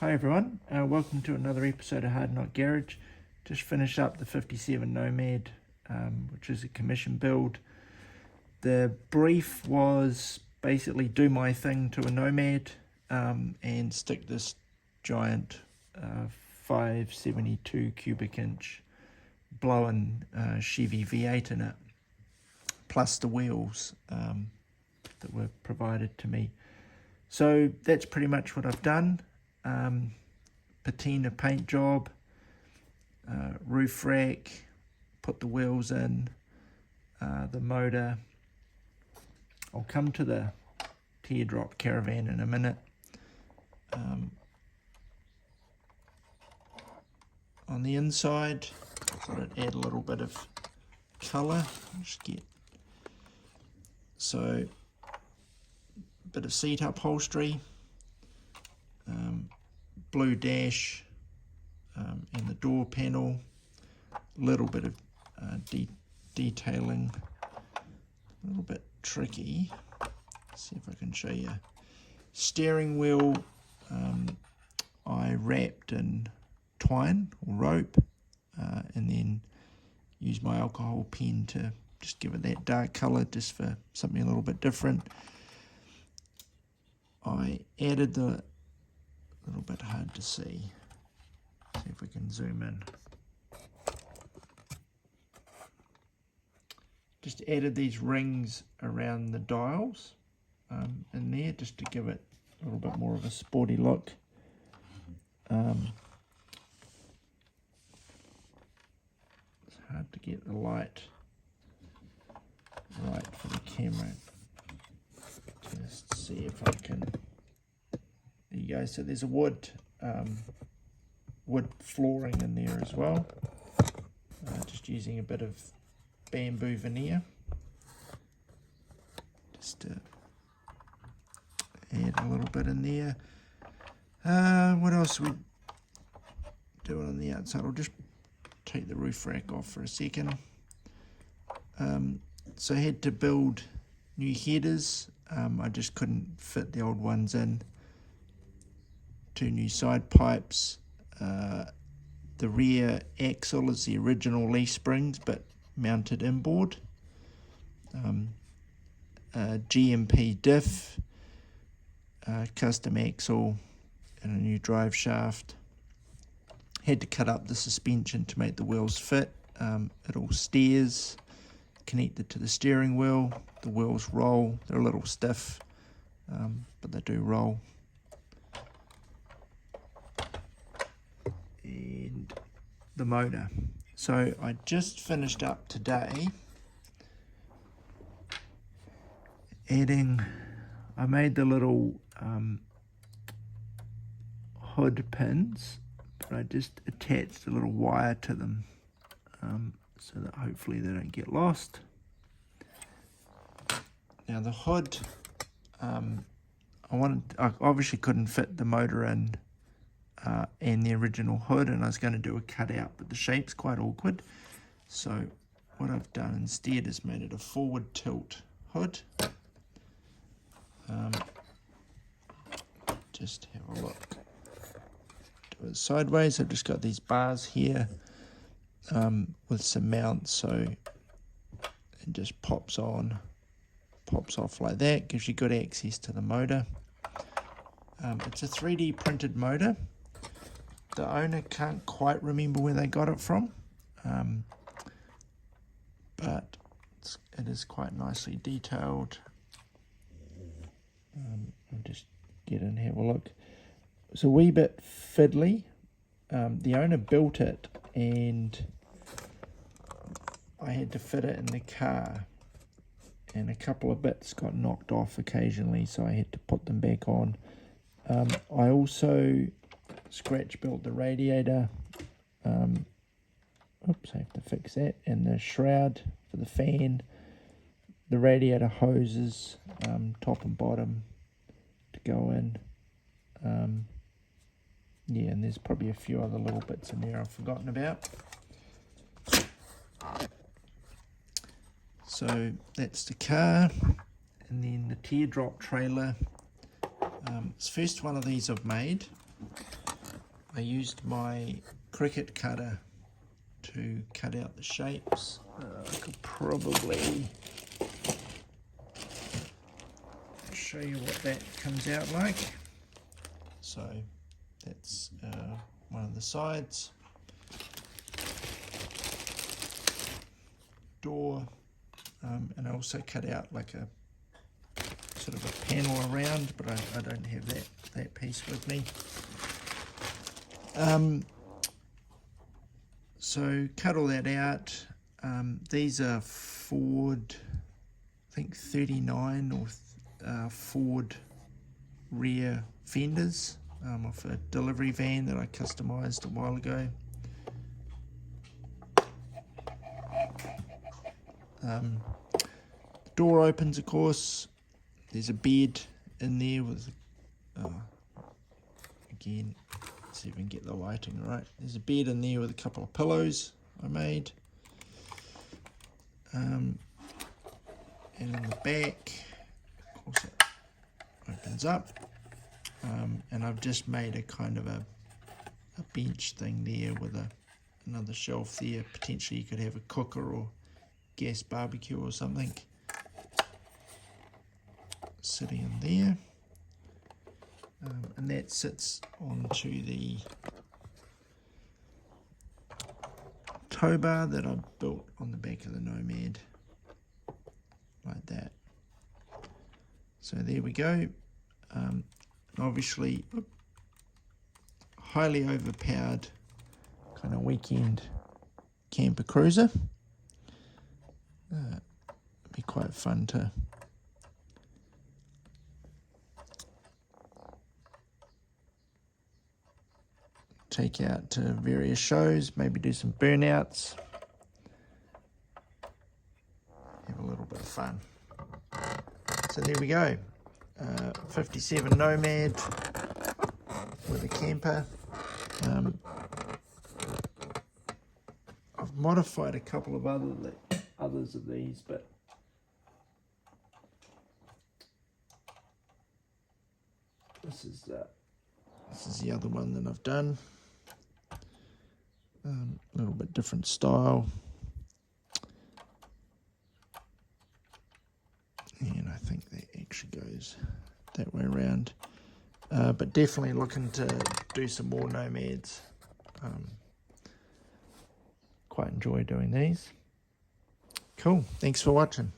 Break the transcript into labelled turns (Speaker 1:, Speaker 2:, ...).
Speaker 1: Hi everyone, welcome to another episode of Hard Knot Garage. Just finished up the 57 Nomad, which is a commission build. The brief was basically do my thing to a Nomad and stick this giant 572 cubic inch blowing Chevy V8 in it, plus the wheels that were provided to me. So that's pretty much what I've done. Patina paint job, roof rack, put the wheels in, the motor. I'll come to the teardrop caravan in a minute. On the inside, I thought I'd add a little bit of colour. So, a bit of seat upholstery. Blue dash and the door panel, a little bit of detailing, a little bit tricky. Let's see if I can show you. Steering wheel I wrapped in twine or rope and then use my alcohol pen to just give it that dark colour, just for something a little bit different. I added the a little bit hard to see. See if we can zoom in. Just added these rings around the dials in there, just to give it a little bit more of a sporty look. It's hard to get the light right for the camera. Just see if I can. There you go. So there's a wood flooring in there as well. Just using a bit of bamboo veneer, just to add a little bit in there. What else are we doing on the outside? I'll just take the roof rack off for a second. So I had to build new headers. I just couldn't fit the old ones in. 2 new side pipes. The rear axle is the original leaf springs but mounted inboard. GMP diff, custom axle and a new drive shaft. Had to cut up the suspension to make the wheels fit. It all steers, connected to the steering wheel. The wheels roll. They're a little stiff, but they do roll. And the motor. So I just finished up today I made the little hood pins, but I just attached a little wire to them so that hopefully they don't get lost. Now the hood, I obviously couldn't fit the motor in and the original hood, and I was going to do a cutout, but the shape's quite awkward. So what I've done instead is made it a forward tilt hood. Just have a look. Do it sideways. I've just got these bars here with some mounts, so it just pops off like that. Gives you good access to the motor. It's a 3D printed motor. The owner can't quite remember where they got it from, but it is quite nicely detailed. I'll just get in and have a look. It's a wee bit fiddly. The owner built it and I had to fit it in the car, and a couple of bits got knocked off occasionally, so I had to put them back on. I also scratch built the radiator. Oops, I have to fix that. And the shroud for the fan, the radiator hoses, top and bottom to go in. Yeah, and there's probably a few other little bits in there I've forgotten about. So that's the car, and then the teardrop trailer. It's the first one of these I've made. I used my Cricut cutter to cut out the shapes. I could probably show you what that comes out like. So that's one of the sides. Door, and I also cut out like a sort of a panel around, but I don't have that piece with me. So cut all that out. These are Ford, I think 39 or Ford rear fenders off a delivery van that I customized a while ago. The door opens, of course. There's a bed in there with, again, let's see if we can get the lighting right. There's a bed in there with a couple of pillows I made. And in the back, of course, it opens up. And I've just made a kind of a bench thing there with another shelf there. Potentially you could have a cooker or gas barbecue or something sitting in there. And that sits onto the tow bar that I built on the back of the Nomad, like that. So there we go. Obviously, highly overpowered kind of weekend camper cruiser. It'd be quite fun to take out to various shows, maybe do some burnouts, have a little bit of fun. So there we go, 57 Nomad with a camper. I've modified a couple of others of these, but this is the other one that I've done. A little bit different style, and I think that actually goes that way around, but definitely looking to do some more Nomads. Quite enjoy doing these. Cool, thanks for watching.